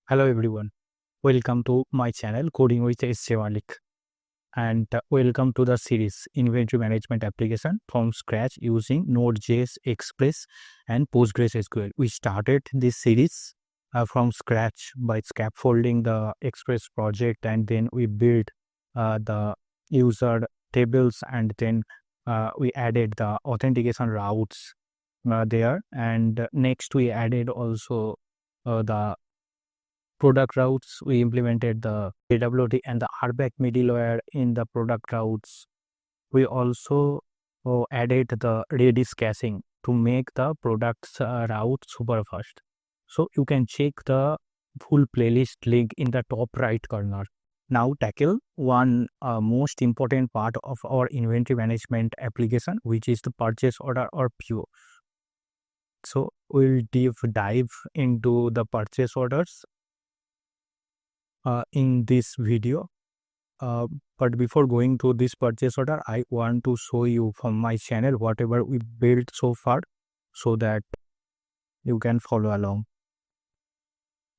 Hello everyone, welcome to my channel Coding with SJ Malik and welcome to the series Inventory Management Application from scratch using Node.js, Express and PostgreSQL. We started this series from scratch by scaffolding the Express project, and then we built the user tables, and then we added the authentication routes there, and next we added also the product routes. We implemented the JWT and the RBAC middleware in the product routes. We also added the Redis caching to make the products route super fast. So you can check the full playlist link in the top right corner. Now tackle one most important part of our inventory management application, which is the purchase order or PO. So we'll dive into the purchase orders in this video. But before going to this purchase order, I want to show you from my channel whatever we built so far so that you can follow along.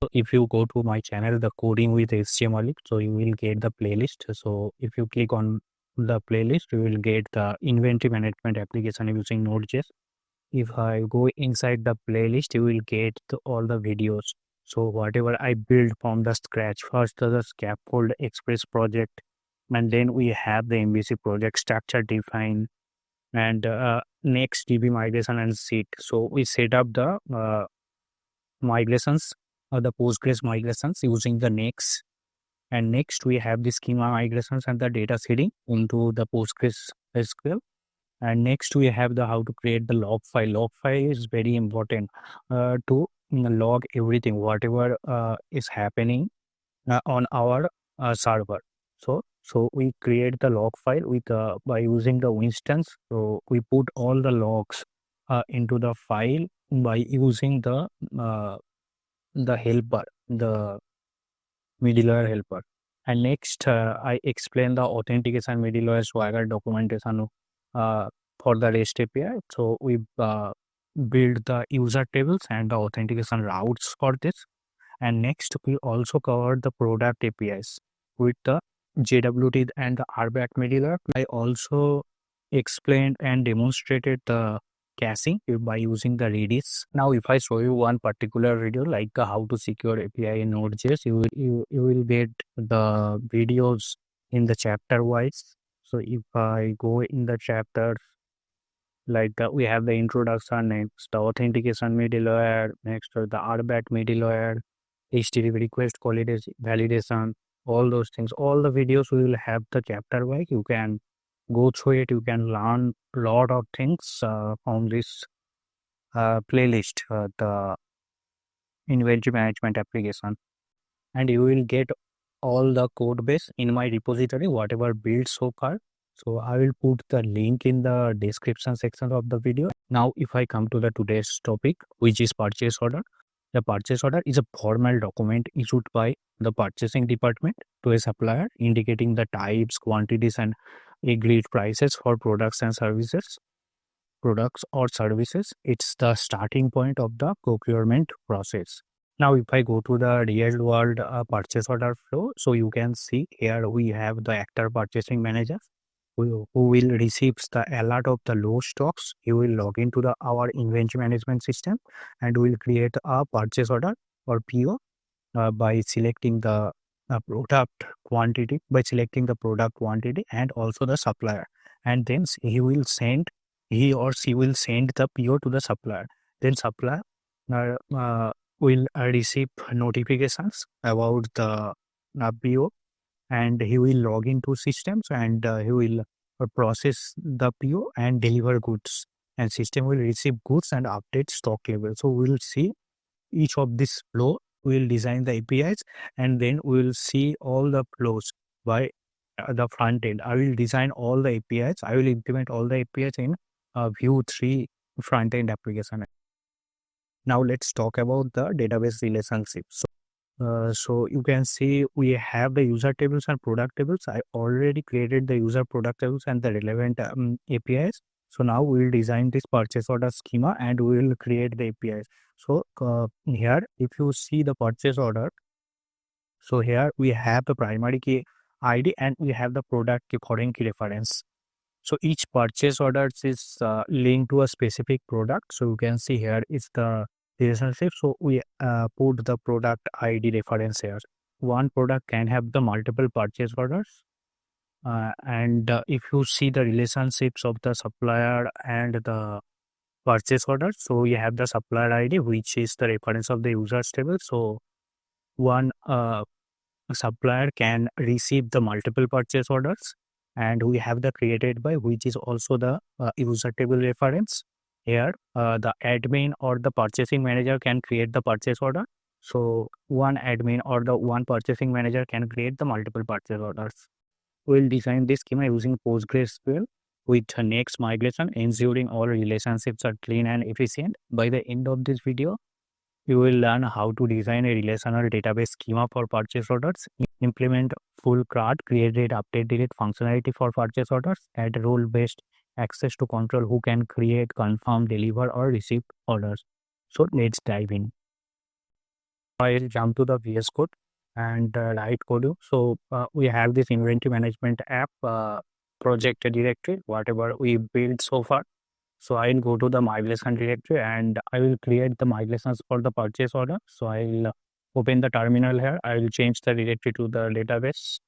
So if you go to my channel, the Coding with SJ Malik, so you will get the playlist. So if you click on the playlist, you will get the inventory management application using Node.js. If I go inside the playlist, you will get all the videos. So whatever I built from the scratch, first the scaffold Express project, and then we have the MVC project structure define, and next DB migration and seed. So we set up the migrations, the Postgres migrations using the Knex, and next we have the schema migrations and the data seeding into the PostgreSQL. And next we have the how to create the log file. Log file is very important to log everything whatever is happening on our server. So we create the log file with by using the instance. So we put all the logs into the file by using the helper, the middleware helper. And next I explain the authentication middleware Swagger documentation for the REST API. So we build the user tables and the authentication routes for this. And next we also covered the product APIs with the JWT and the RBAC middleware. I also explained and demonstrated the caching by using the Redis. Now if I show you one particular video like how to secure API in Node.js, you will get the videos in the chapter wise. So if I go in the chapters, like we have the introduction, next the authentication middleware, next the RBAC middleware, HTTP request quality validation, all those things, all the videos we will have the chapter wise. You can go through it, you can learn a lot of things from this playlist, the inventory management application, and you will get all the code base in my repository whatever built so far. So I will put the link in the description section of the video. Now if I come to the today's topic, which is purchase order. The purchase order is a formal document issued by the purchasing department to a supplier indicating the types, quantities and agreed prices for products and services. Products or services, it's the starting point of the procurement process. Now if I go to the real world purchase order flow, so you can see here we have the actor purchasing manager who will receive the alert of the low stocks. He will log into our inventory management system and will create a purchase order or PO by selecting the product quantity, and also the supplier, and then he or she will send the PO to the supplier. Then supplier will receive notifications about the PO, and he will log into systems, and he will process the PO and deliver goods, and system will receive goods and update stock level. So we will see each of this flow. We will design the APIs, and then we will see all the flows by the front end. I will design all the APIs. I will implement all the APIs in Vue 3 front end application. Now let's talk about the database relationships. So you can see we have the user tables and product tables. I already created the user product tables and the relevant APIs. So now we will design this purchase order schema and we will create the APIs. So here, if you see the purchase order, So here we have the primary key ID and we have the product key foreign key reference. So each purchase order is linked to a specific product. So you can see here is the relationship. So we put the product ID reference here. One product can have the multiple purchase orders. And if you see the relationships of the supplier and the purchase order, so you have the supplier ID, which is the reference of the users table. So one supplier can receive the multiple purchase orders, and we have the created by, which is also the user table reference. Here the admin or the purchasing manager can create the purchase order. So one admin or the one purchasing manager can create the multiple purchase orders. We'll design this schema using PostgreSQL with Next migration, ensuring all relationships are clean and efficient. By the end of this video, you will learn how to design a relational database schema for purchase orders, implement full CRUD, create, update, delete functionality for purchase orders, add role-based access to control who can create, confirm, deliver, or receive orders. So let's dive in. I'll jump to the VS Code and write code. So we have this inventory management app project directory, whatever we built so far. So I'll go to the migration directory and I will create the migrations for the purchase order. So I'll open the terminal here. I will change the directory to the database.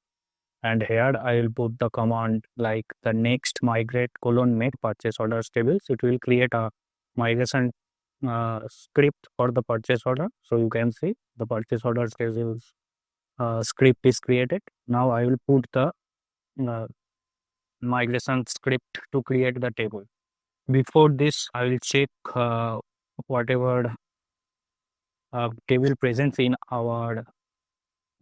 And here I will put the command like the next migrate make purchase orders tables. It will create a migration script for the purchase order. So you can see the purchase order tables script is created. Now I will put the uh, migration script to create the table. Before this, I will check whatever table presence in our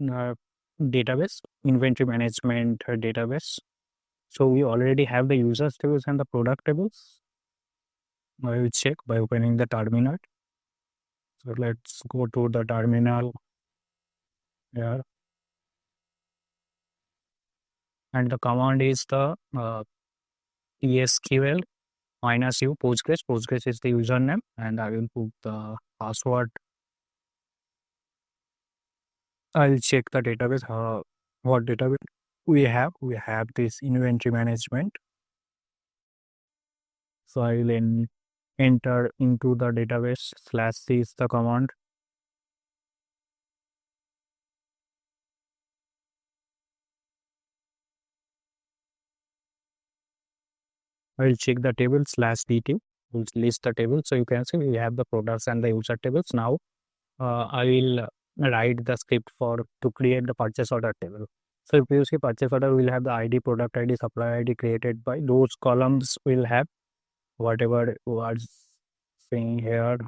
database, inventory management database. So we already have the users tables and the product tables. I will check by opening the terminal. So let's go to the terminal here. And the command is the PSQL -u Postgres. Postgres is the username, and I will put the password. I'll check the database. What database we have? We have this inventory management. So I will enter into the database /c is the command. I will check the table /dt. We'll list the table. So you can see we have the products and the user tables. Now I will write the script for to create the purchase order table. So if you see purchase order, will have the ID, product ID, supplier ID created by those columns will have whatever was saying here,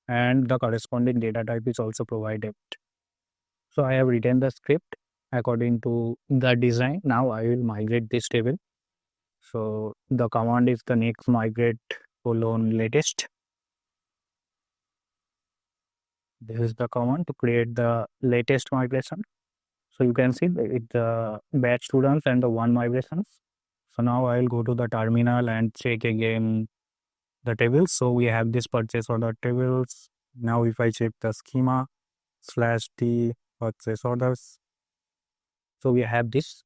and the corresponding data type is also provided. So I have written the script according to the design. Now I will migrate this table. So the command is the next migrate latest. This is the command to create the latest migration. So you can see the batch students and the one migrations. So now I'll go to the terminal and check again the tables. So we have this purchase order tables. Now if I check the schema /t purchase orders, so we have this,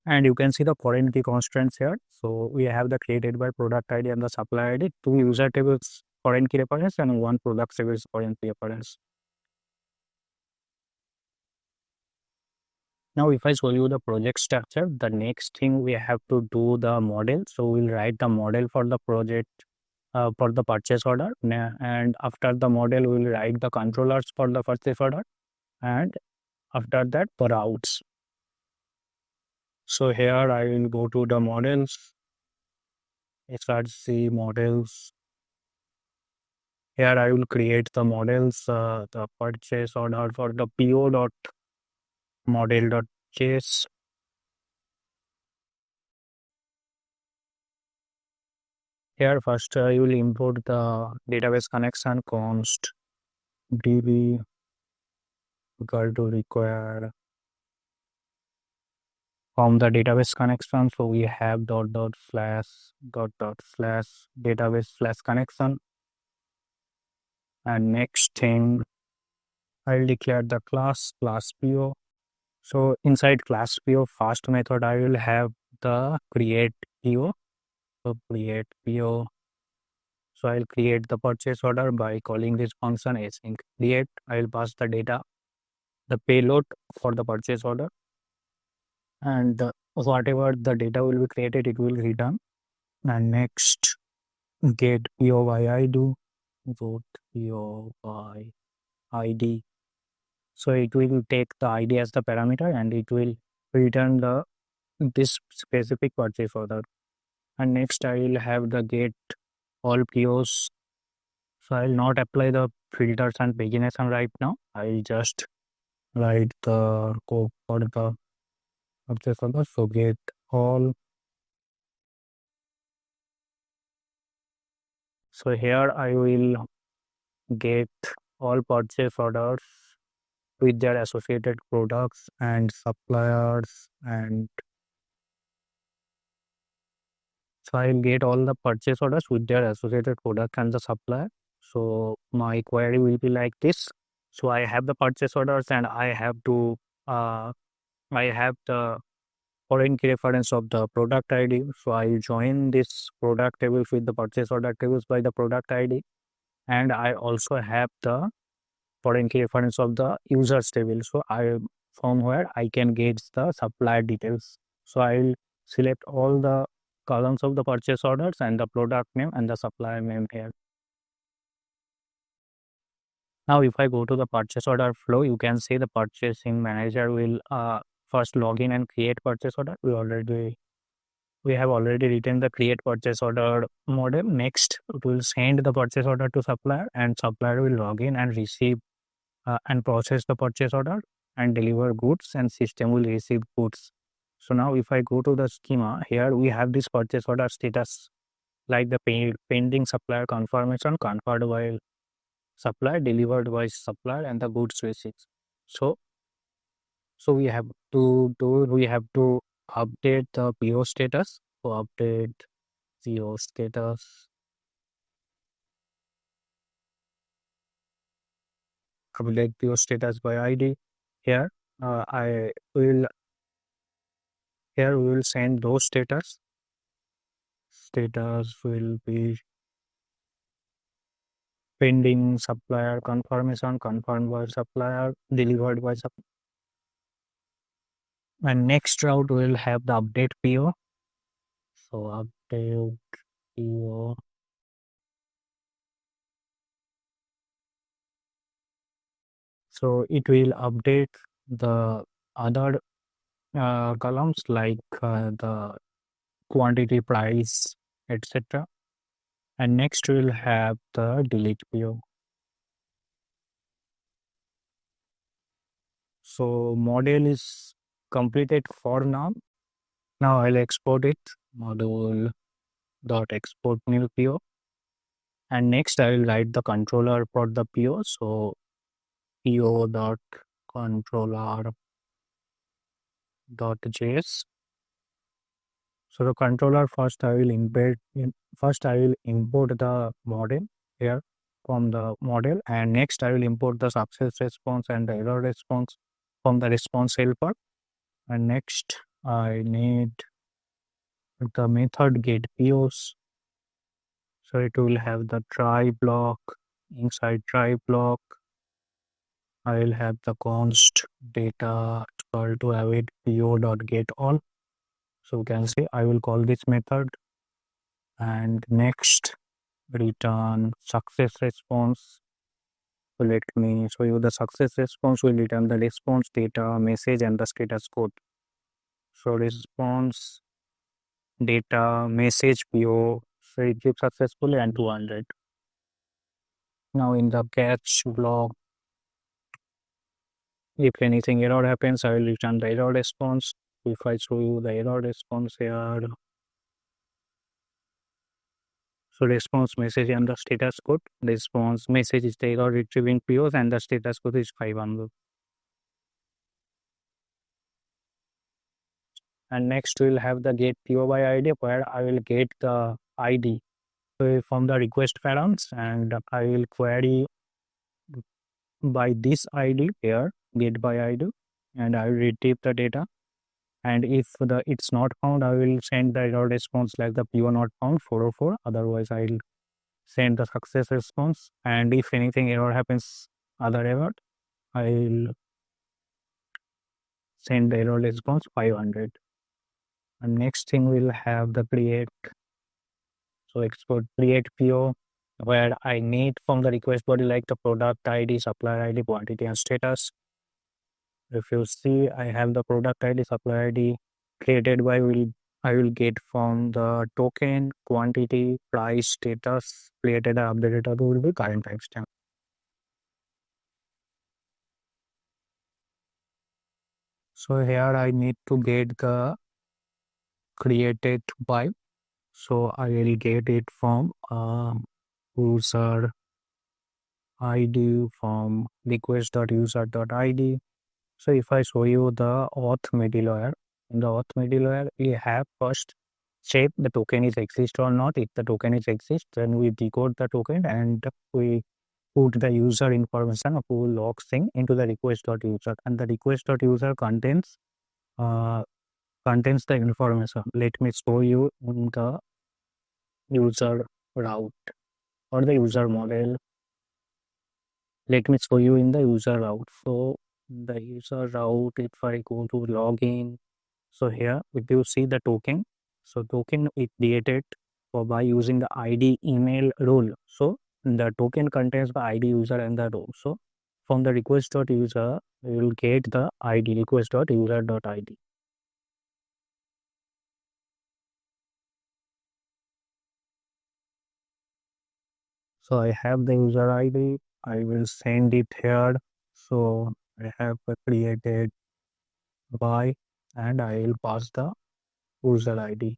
and you can see the foreign key constraints here. So we have the created by product ID and the supply ID, two user tables foreign key reference and one product tables foreign key reference. Now, if I show you the project structure, the next thing we have to do the model. So we'll write the model for the project for the purchase order, and after the model, we'll write the controllers for the purchase order, and after that, the routes. So here I will go to the models, src models. Here I will create the models, the purchase order for the po.model.js. Here first you will import the database connection const db equal to require from the database connection. So we have /database/connection, and next thing I'll declare the class po So inside class PO fast method, I will have the create PO. So create PO. So I'll create the purchase order by calling this function async create. I will pass the data, the payload for the purchase order, and whatever the data will be created, it will return. And next, get PO by ID, get PO by ID. So it will take the ID as the parameter and it will return the this specific purchase order. And next I will have the get all POs. So I will not apply the filters and pagination right now. I will just write the code for the purchase order. So get all. So here I will get all purchase orders with their associated products and suppliers, and so I'll get all the purchase orders with their associated product and the supplier. So my query will be like this. So I have the purchase orders and uh, I have the foreign key reference of the product ID. So I join this product tables with the purchase order tables by the product ID, and I also have the foreign key reference of the users table. So I from where I can get the supplier details. So I'll select all the columns of the purchase orders and the product name and the supplier name here. Now, if I go to the purchase order flow, you can see the purchasing manager will first log in and create purchase order. We have already written the create purchase order model. Next, it will send the purchase order to supplier, and supplier will log in and receive and process the purchase order and deliver goods, and system will receive goods. So now if I go to the schema, here we have this purchase order status like the pending supplier confirmation, confirmed by supplier, delivered by supplier, and the goods receipts. So we have to update the PO status. So update PO status, update PO status by ID. Here I will here we will send those status. Status will be pending supplier confirmation, confirmed by supplier, delivered by supplier. And next route will have the update PO. So update PO. So it will update the other columns like the quantity, price, etc. And next we'll have the delete PO. So model is completed for now. Now I'll export it. Module dot export new PO. And next I will write the controller for the PO. So PO dot controller dot JS. So the controller first I will import the model here from the model, and next I will import the success response and the error response from the response helper. And next I need the method get POs. So it will have the try block. Inside try block, I will have the const data equal to await PO dot get all. So you can see I will call this method, and next return success response. So let me show you the success response will return the response data, message, and the status code. So response data, message PO, so it gives successfully and 200. Now in the catch block, if anything error happens, I will return the error response. If I show you the error response here, so response message and the status code. Response message is the error retrieving POs and the status code is 500. And next we'll have the get PO by ID where I will get the ID from the request params, and I will query by this ID here, get by ID, and I will retrieve the data. And if it's not found, I will send the error response like the PO not found 404. Otherwise, I will send the success response. And if anything error happens, other error, I will send the error response 500. And next thing we'll have the create. So export create PO, where I need from the request body like the product ID, supplier ID, quantity, and status. If you see, I have the product ID, supplier ID created by I will get from the token, quantity, price, status, created and updated will be current timestamp. So here I need to get the created by. So I will get it from user ID from request.user.id. So if I show you the auth middleware, in the auth middleware, we have first check the token is exist or not. If the token is exist, then we decode the token and we put the user information of who logs in into the request.user, and the request.user contains the information. Let me show you in the user route or the user model. Let me show you in the user route. So the user route, if I go to login, so here if you see the token, so token is created by using the ID email role. So the token contains the ID user and the role. So from the request.user, you will get the ID request.user.id. So I have the user ID. I will send it here. So I have created by, and I will pass the user ID.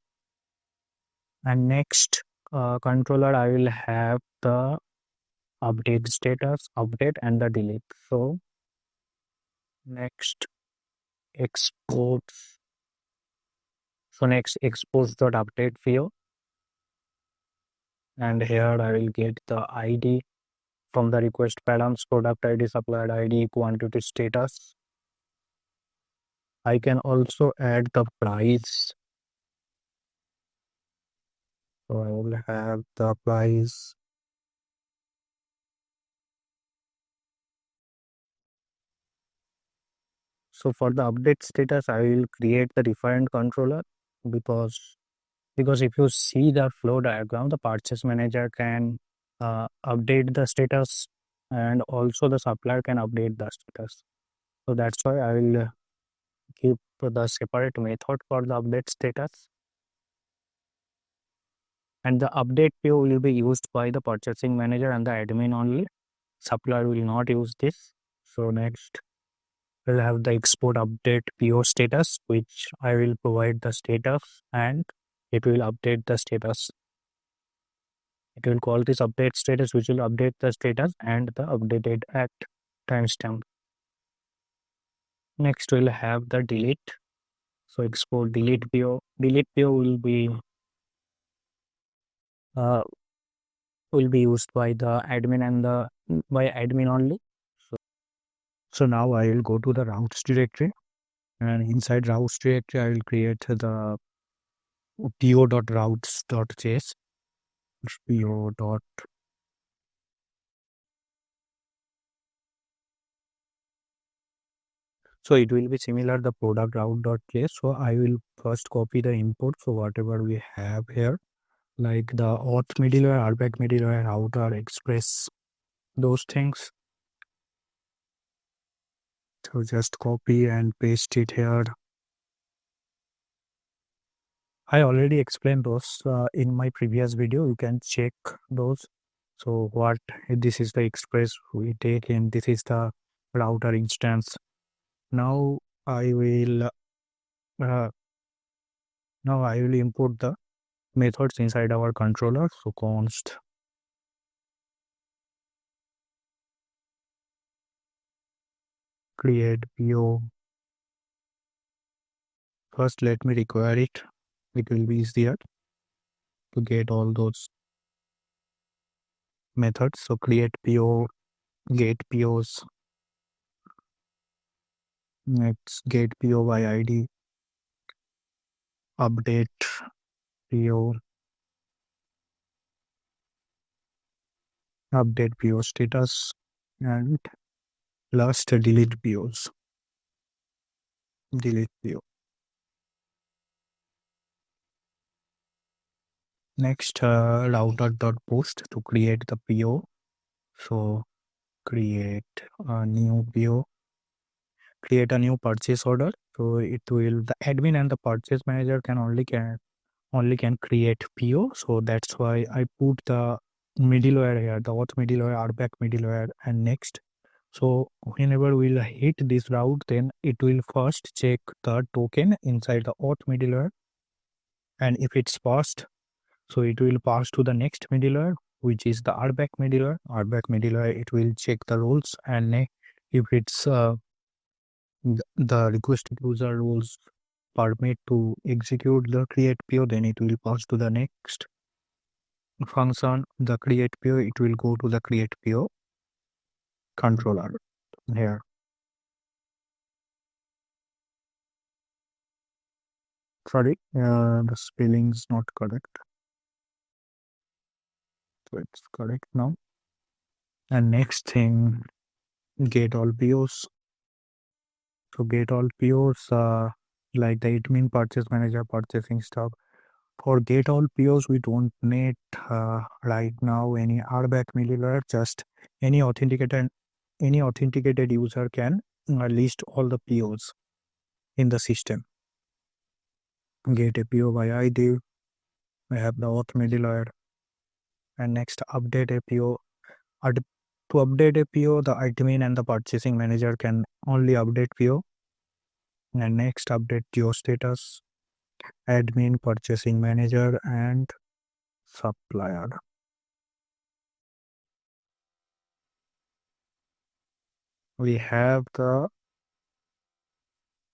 And next controller, I will have the update status, update, and the delete. So next export. So next exports dot update view, and here I will get the ID from the request params, product ID, supplier ID, quantity status. I can also add the price. So I will have the price. So for the update status, I will create the different controller because if you see the flow diagram, the purchase manager can update the status, and also the supplier can update the status. So that's why I will keep the separate method for the update status, and the update PO will be used by the purchasing manager and the admin only. Supplier will not use this. So next we'll have the export update PO status, which I will provide the status and it will update the status. It will call this update status, which will update the status and the updated at timestamp. Next, we'll have the delete. So export delete PO. Delete PO uh, will be used by the admin and by admin only. So now I will go to the routes directory, and inside routes directory I will create the po.routes.js. po dot So it will be similar the product route.js. So I will first copy the input. So whatever we have here, like the auth middleware, RBAC middleware, router, express, those things. So just copy and paste it here. I already explained those in my previous video. You can check those. So what this is the express we take, and this is the router instance. Now I will uh, import the methods inside our controller. So const create PO. First, let me require it. It will be easier to get all those methods. So create PO, get POs, Next, get PO by ID, update PO, update PO status, and last delete POs. Delete PO. Next, router.post to create the PO. So create a new PO, create a new purchase order. So it will, the admin and the purchase manager can create PO. So that's why I put the middleware here, the auth middleware, RBAC middleware, and next. So whenever we'll hit this route, then it will first check the token inside the auth middleware, and if it's passed, so it will pass to the next middleware, which is the RBAC middleware. RBAC middleware, it will check the rules, and if it's the requested user rules permit to execute the create PO, then it will pass to the next function, the create PO. It will go to the create PO controller here. Sorry, the spelling is not correct. So it's correct now. And next thing, get all POs. So get all POs, like the admin, purchase manager, purchasing stuff. For get all POs, we don't need right now any RBAC middleware. Just any authenticated user can list all the POs in the system. Get a PO by ID. We have the auth middleware. And next, update a PO. To update a PO, the admin and the purchasing manager can only update PO. And next, update PO status. Admin, purchasing manager, and supplier. We have the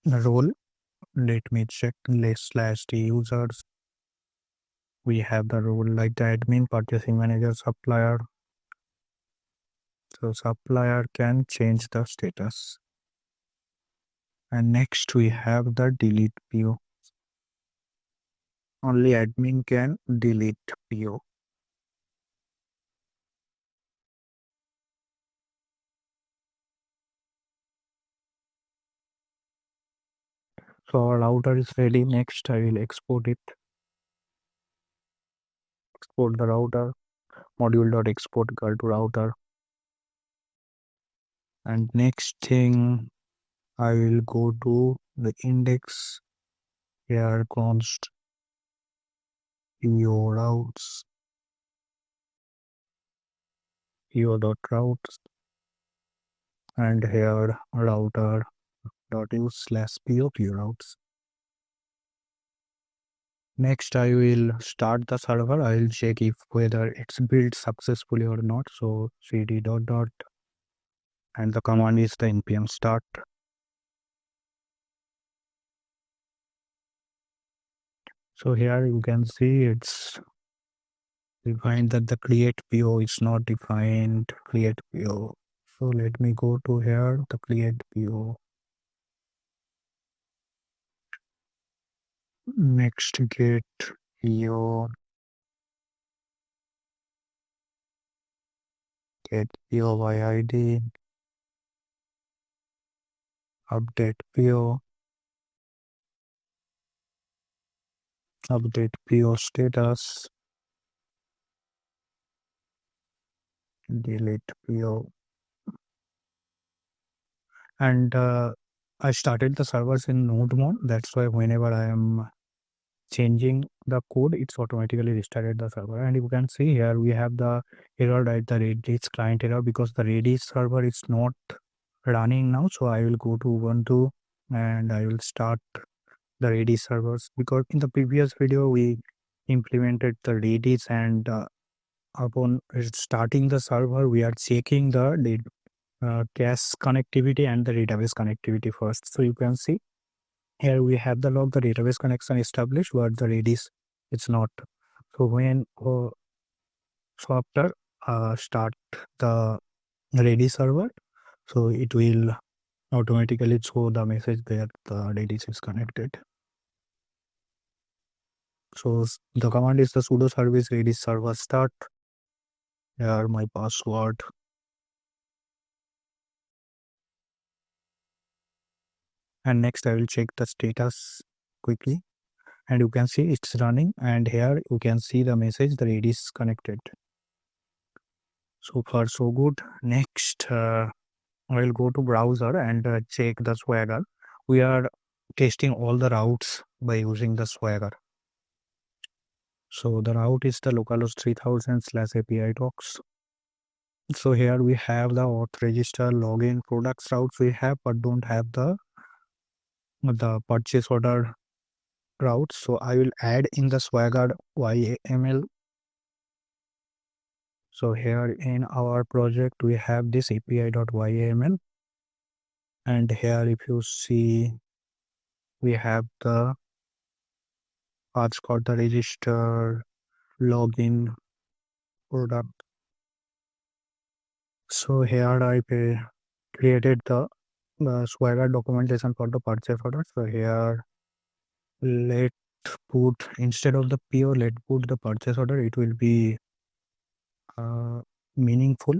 role. Let me check list slash the users. We have the role like the admin, purchasing manager, supplier. So supplier can change the status. And next we have the delete PO. Only admin can delete PO. So our router is ready. Next I will export it. Export the router. Module.export equal to router. And next thing, I will go to the index. Here const PO routes. PO.routes. And here router.use/PO routes. Next, I will start the server. I will check if whether it's built successfully or not. So cd dot dot, and the command is the npm start. So here you can see it's defined that the create PO is not defined create PO. So let me go to here, the create PO. Next, get PO. Get PO by ID. Update PO. Update PO status. Delete PO. And I started the servers in node mode. That's why whenever I am changing the code, it's automatically restarted the server. And you can see here we have the error, right? The Redis client error, because the Redis server is not running now. So I will go to Ubuntu and I will start the Redis servers, because in the previous video we implemented the Redis, and upon starting the server we are checking the cache connectivity and the database connectivity first. So you can see here we have the log, the database connection established, but the Redis it's not. So when so after start the Redis server, so it will automatically show the message that the Redis is connected. So the command is the sudo service Redis server start. Here my password. And next I will check the status quickly, and you can see it's running, and here you can see the message the Redis connected. So far so good. Next I will go to browser and check the Swagger. We are testing all the routes by using the Swagger. So the route is the localhost 3000/API talks. So here we have the auth register login products routes we have, but don't have the purchase order routes. So I will add in the Swagger YAML. So here in our project we have this API.YAML, and here if you see we have the paths called the register login product. So here I created the Swagger documentation for the purchase order. So here let put, instead of the PO, let put the purchase order. It will be meaningful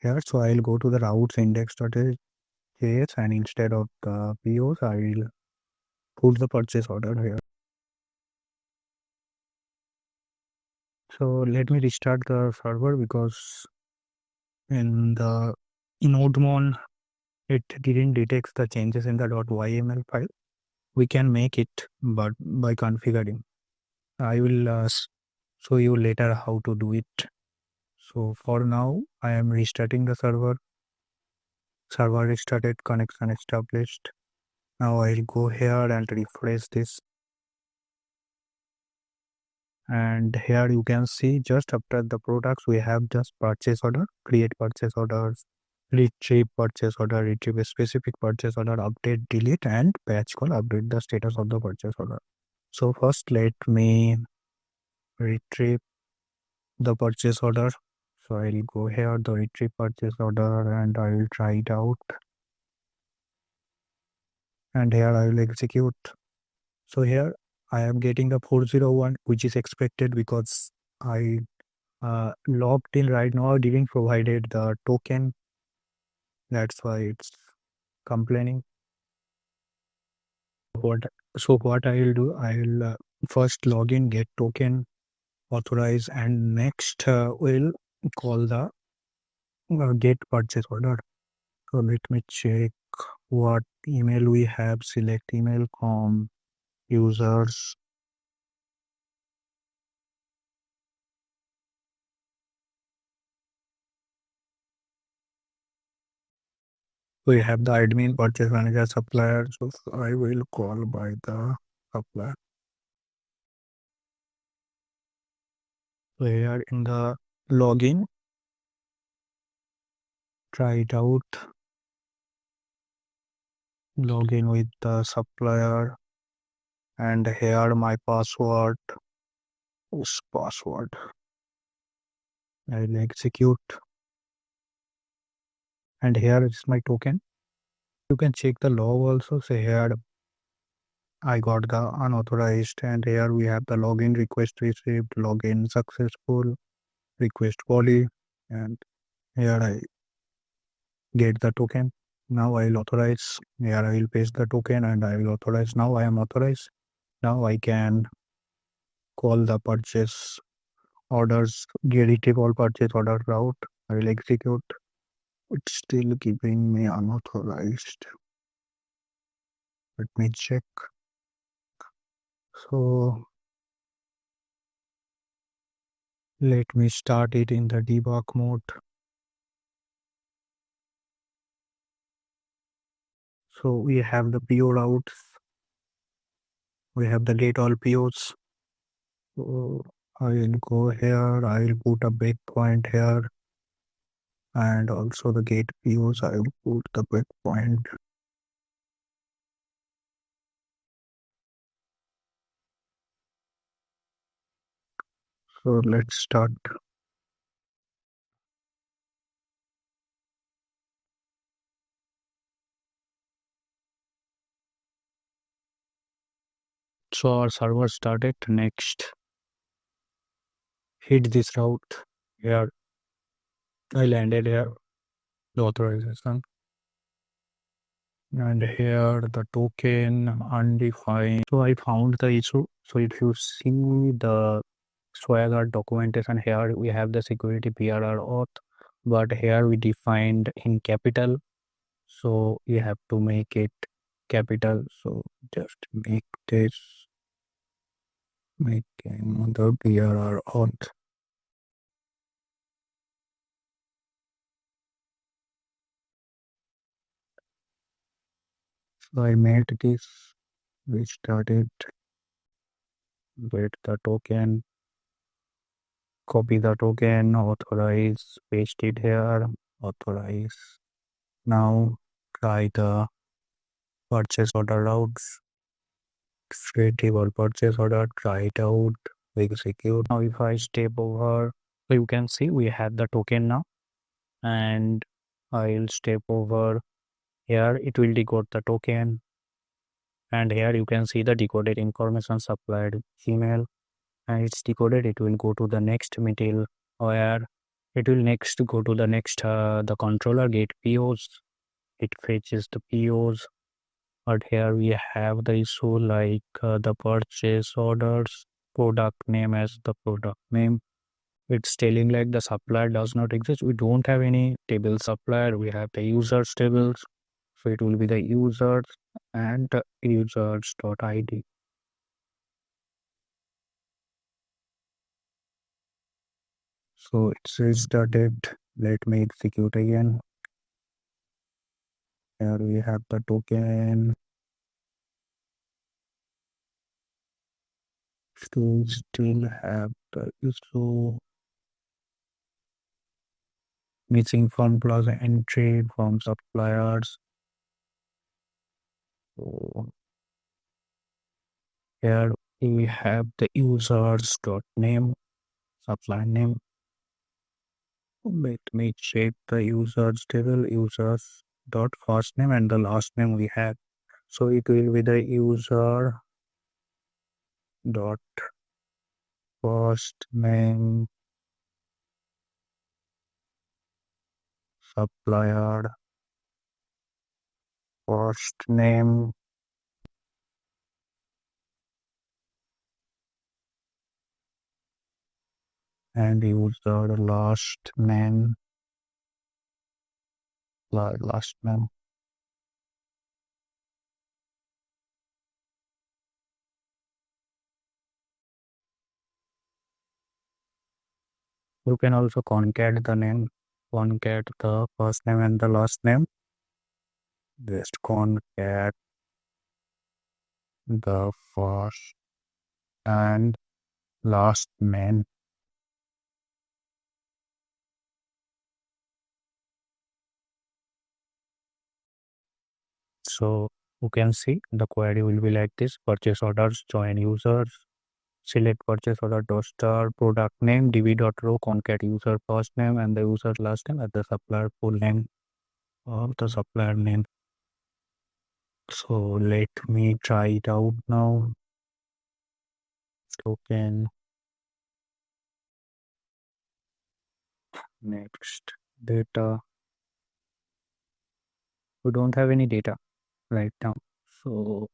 here. So I'll go to the routes index.js, and instead of the POs I will put the purchase order here. So let me restart the server, because in Nodemon it didn't detect the changes in the .yml file. We can make it, but by configuring. I will show you later how to do it. So for now I am restarting the server. Server restarted, connection established. Now I'll go here and refresh this. And here you can see just after the products we have just purchase order, create purchase orders, retrieve purchase order, retrieve a specific purchase order, update, delete, and patch call, update the status of the purchase order. So first let me retrieve the purchase order. So I'll go here, the retrieve purchase order, and I will try it out. And here I will execute. So here I am getting the 401, which is expected because I logged in right now. I didn't provided the token. That's why it's complaining. What I will do, I will first log in, get token, authorize, and next we'll call the get purchase order. So let me check what email we have. Select email com users. We have the admin, purchase manager, supplier. So I will call by the supplier. So here in the login, try it out. Login with the supplier, and here my password is password. I'll execute, and here is my token. You can check the log also. So here I got the unauthorized, and here we have the login request received, login successful, request body, and here I get the token. Now I will authorize. Here I will paste the token and I will authorize. Now I am authorized. Now I can call the purchase orders, retrieve all purchase order route. I will execute. It's still giving me unauthorized. Let me check. So let me start it in the debug mode. So we have the PO routes. We have the get all POs. So I will go here. I will put a breakpoint here. And also the gate POs, I will put the breakpoint. So let's start. So our server started. Next, hit this route. Here, I landed here. The authorization. And here the token undefined. So I found the issue. So if you see the Swagger documentation, here we have the security PRR auth, but here we defined in capital. So you have to make it capital. So just make this, make another PRR auth. So I made this. We started with the token, copy the token, authorize, paste it here, authorize. Now try the purchase order routes. Create purchase order, try it out, execute. Now if I step over, so you can see we have the token now, and I'll step over here. It will decode the token, and here you can see the decoded information supplied email, and it's decoded. It will go to the next middle, where it will next go to the next the controller get POs. It fetches the POs, but here we have the issue like the purchase orders product name as the product name. It's telling like the supplier does not exist. We don't have any table supplier. We have the users tables. So it will be the users and users.id. So it says started. Let me execute again. Here we have the token. Still have the issue. Missing from plus entry from suppliers. So here we have the users.name, supply name. Let me check the users table, users dot first name and the last name we have. So it will be the user dot first name, supplier first name, and user last name, last name. You can also concat the name, concat the first name and the last name. Just concat the first and last name. So you can see the query will be like this: purchase orders, join users, select purchase order dot star product name db.row concat user first name and the user last name at the supplier full name or the supplier name. So let me try it out now. Token. Next, data. We don't have any data right now. So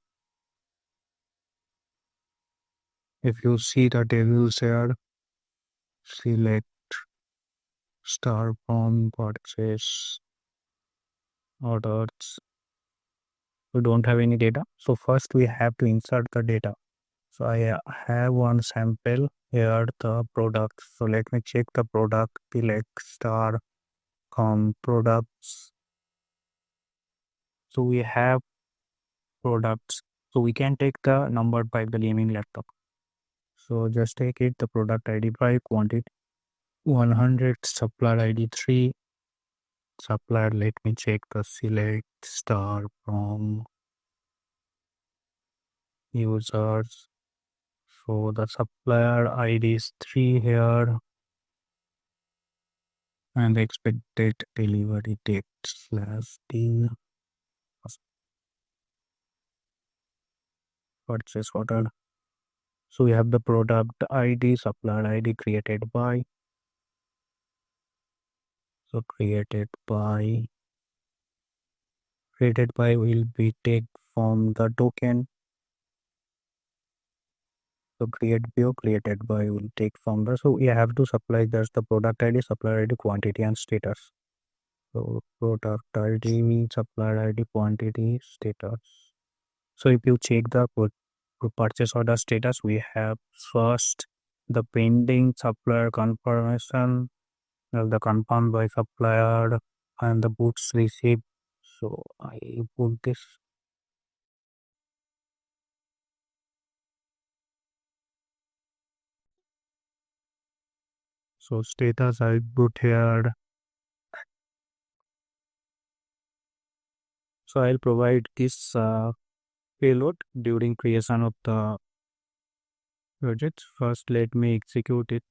if you see the tables here, select star from purchase orders. We don't have any data. So first we have to insert the data. So I have one sample here, the product. So let me check the product, select star com products. So we have products. So we can take the number by the gaming laptop. So just take it, the product ID 5, quantity 100, supplier ID 3, supplier, let me check the select star from users. So the supplier ID is 3 here, and the expected delivery date /d purchase order. So we have the product ID, supplier ID created by. So created by will be take from the token. So create bio created by will take from the. So we have to supply there's the product ID, supplier ID, quantity and status. So product ID, supplier ID, quantity, status. So if you check the purchase order status, we have first the pending supplier confirmation, the confirmed by supplier, and the goods received. So I put this. So status I put here. So I'll provide this payload during creation of the project. First, let me execute it.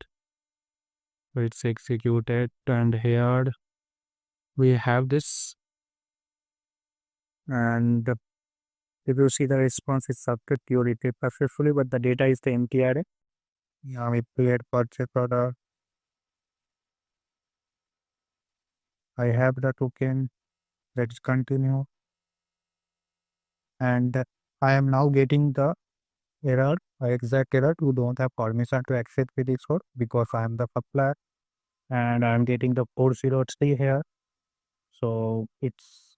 It's executed, and here we have this. And if you see the response is subject, you retrieve successfully, but the data is the empty array. Yeah, we create purchase order. I have the token. Let's continue. And I am now getting the error, exact error. You don't have permission to access with this code because I am the supplier, and I am getting the 403 here. So it's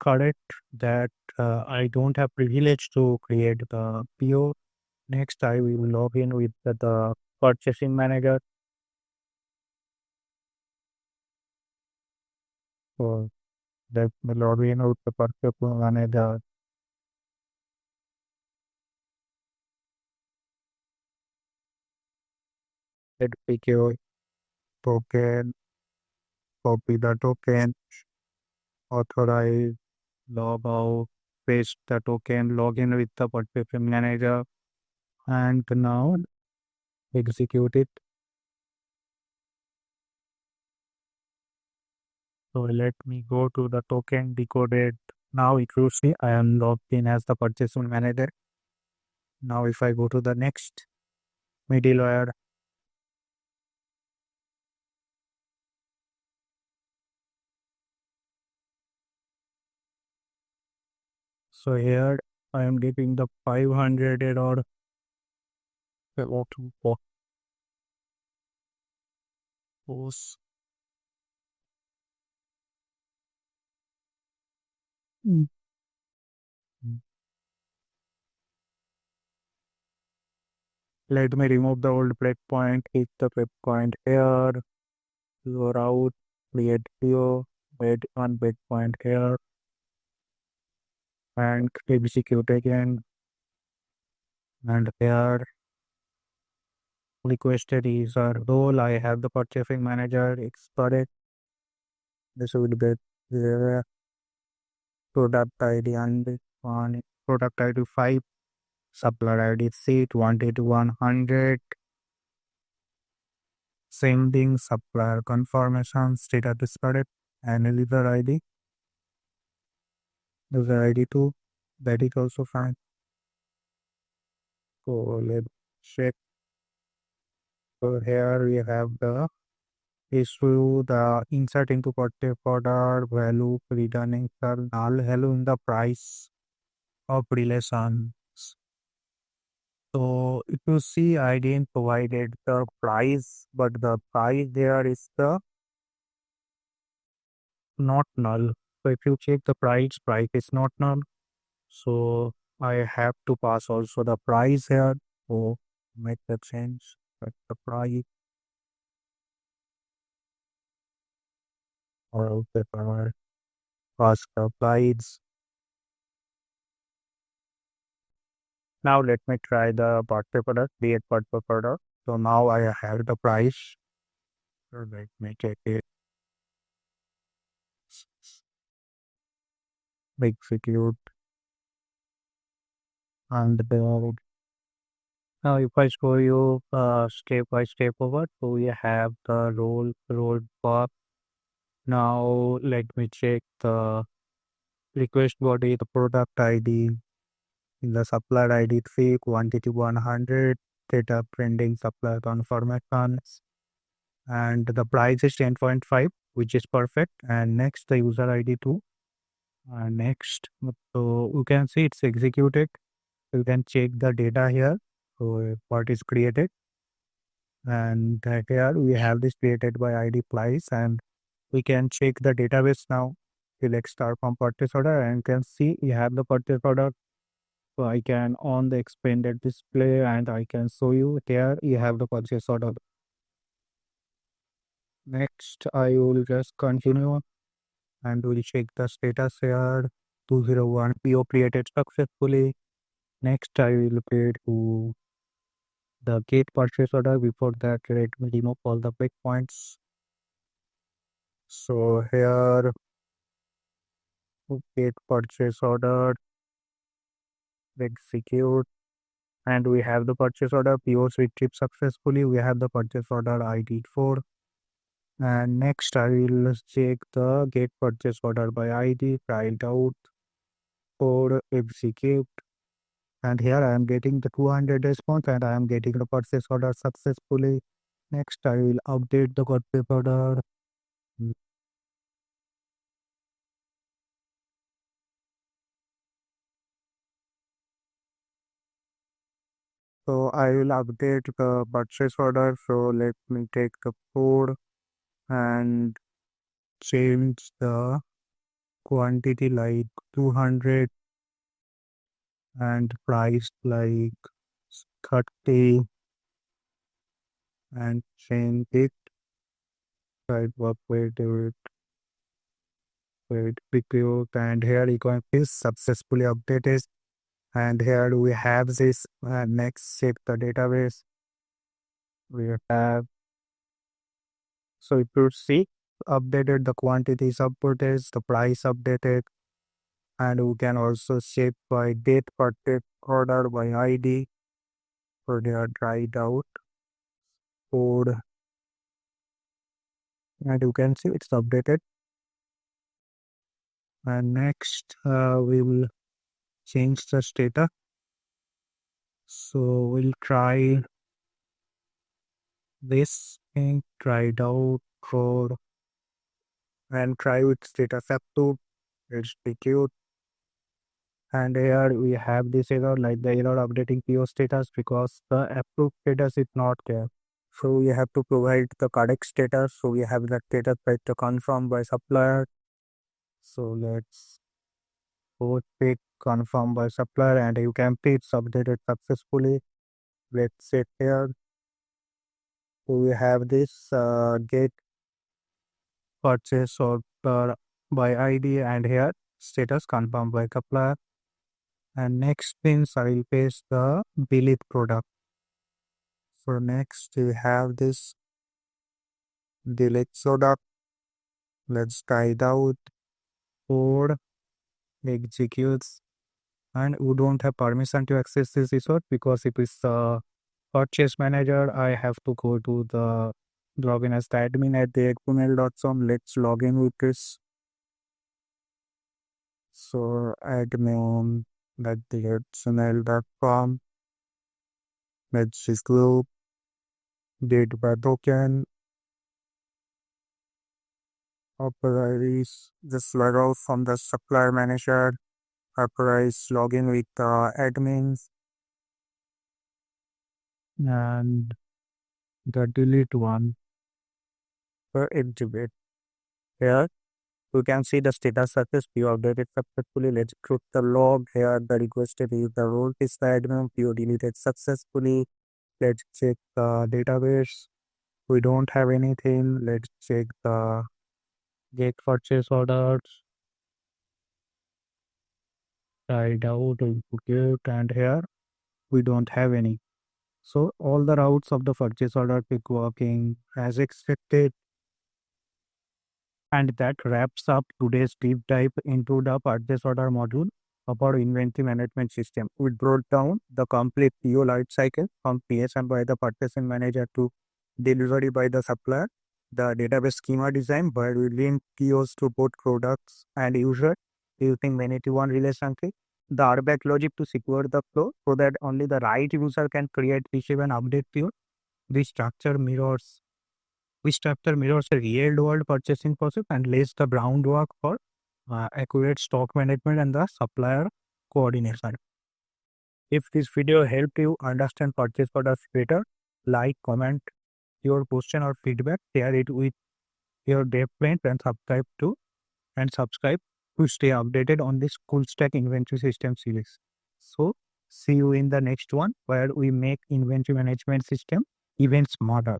correct that I don't have privilege to create the PO. Next, I will log in with the purchasing manager. So that will log in with the purchasing manager. Let PQ token, copy the token, authorize, log out, paste the token, log in with the purchasing manager, and now execute it. So let me go to the token decoded. Now if you see, I am logged in as the purchasing manager. Now if I go to the next middleware, so here I am getting the 500 error. What to post. Mm. Let me remove the old breakpoint, hit the breakpoint here, go out, create PO, wait one breakpoint here, and execute again. And here requested is our role. I have the purchasing manager exported. This will be the product ID and one product ID 5, supplier ID C 20 to 100, sending supplier confirmation status discarded, and user ID 2, that is also fine. So let's check. So here we have the issue, the insert into purchase order, value, returning null, value in the price of relations. So if you see, I didn't provided the price, but the price there is the not null. So if you check the price is not null. So I have to pass also the price here. So make the change. But the price or else if I pass the price. Now let me try the purchase order, create purchase order. So now I have the price. So let me check it. Execute and the now if I show you step by step over, so we have the role path. Now let me check the request body, the product ID in the supplier ID 3, quantity 100, data printing supplier confirmations, and the price is 10.5, which is perfect. And next, the user ID 2. And next, so you can see it's executed. You can check the data here. So what is created, and here we have this created by ID price, and we can check the database now. Select start from purchase order, and you can see you have the purchase order. So I can on the expanded display, and I can show you here you have the purchase order. Next, I will just continue and we'll check the status here. 201 PO created successfully. Next, I will pay to the get purchase order. Before that, let me remove all the breakpoints. So here, get purchase order, execute, and we have the purchase order. POs retrieved successfully. We have the purchase order ID 4. And next, I will check the get purchase order by ID, try it out, for execute. And here I am getting the 200 response and I am getting the purchase order successfully. Next, I will update the purchase order. So I will update the purchase order. So let me take the code and change the quantity like 200 and price like 30 and change it. Right, work wait, execute, and here you can see successfully updated. And here we have this next check the database. We have, so if you see updated, the quantity is updated, the price updated, and we can also check by date purchase order by ID. So they are tried out code, and you can see it's updated. And next we will change the status. So we'll try this thing, try it out for and try with status active. It's cute. And here we have this error like the error updating PO status because the approved status is not there. So we have to provide the correct status. So we have the status right to confirm by supplier. So let's go pick confirm by supplier and you can see it's updated successfully. Let's set here. So we have this get purchase order by ID and here status confirmed by supplier. And next means I will paste the belief product. So next we have this delete product. Let's try it out. Code executes, and we don't have permission to access this resource because it is the purchase manager. I have to go to the login as the admin at the gmail.com. Let's log in with this. So admin at the gmail.com. Let's just group date by token. Authorize just log out from the supplier manager. Authorize login with the admins and the delete one for exhibit. Here you can see the status success PO updated successfully. Let's click the log. Here the requested is the role is the admin, PO deleted successfully. Let's check the database. We don't have anything. Let's check the get purchase orders. Try it out, input, and here we don't have any. So all the routes of the purchase order pick working as expected. And that wraps up today's deep dive into the purchase order module of our inventory management system. We brought down the complete PO life cycle from creation by the purchasing manager to delivery by the supplier. The database schema design where we link POs to both products and user using many-to-one relationship. the RBAC logic to secure the flow so that only the right user can create, receive, and update field. This structure mirrors a real-world purchasing process and lays the groundwork for accurate stock management and the supplier coordination. If this video helped you understand purchase orders better, like, comment your question or feedback, share it with your dev friends, and subscribe to stay updated on this full stack inventory system series. So see you in the next one where we make inventory management system even smarter.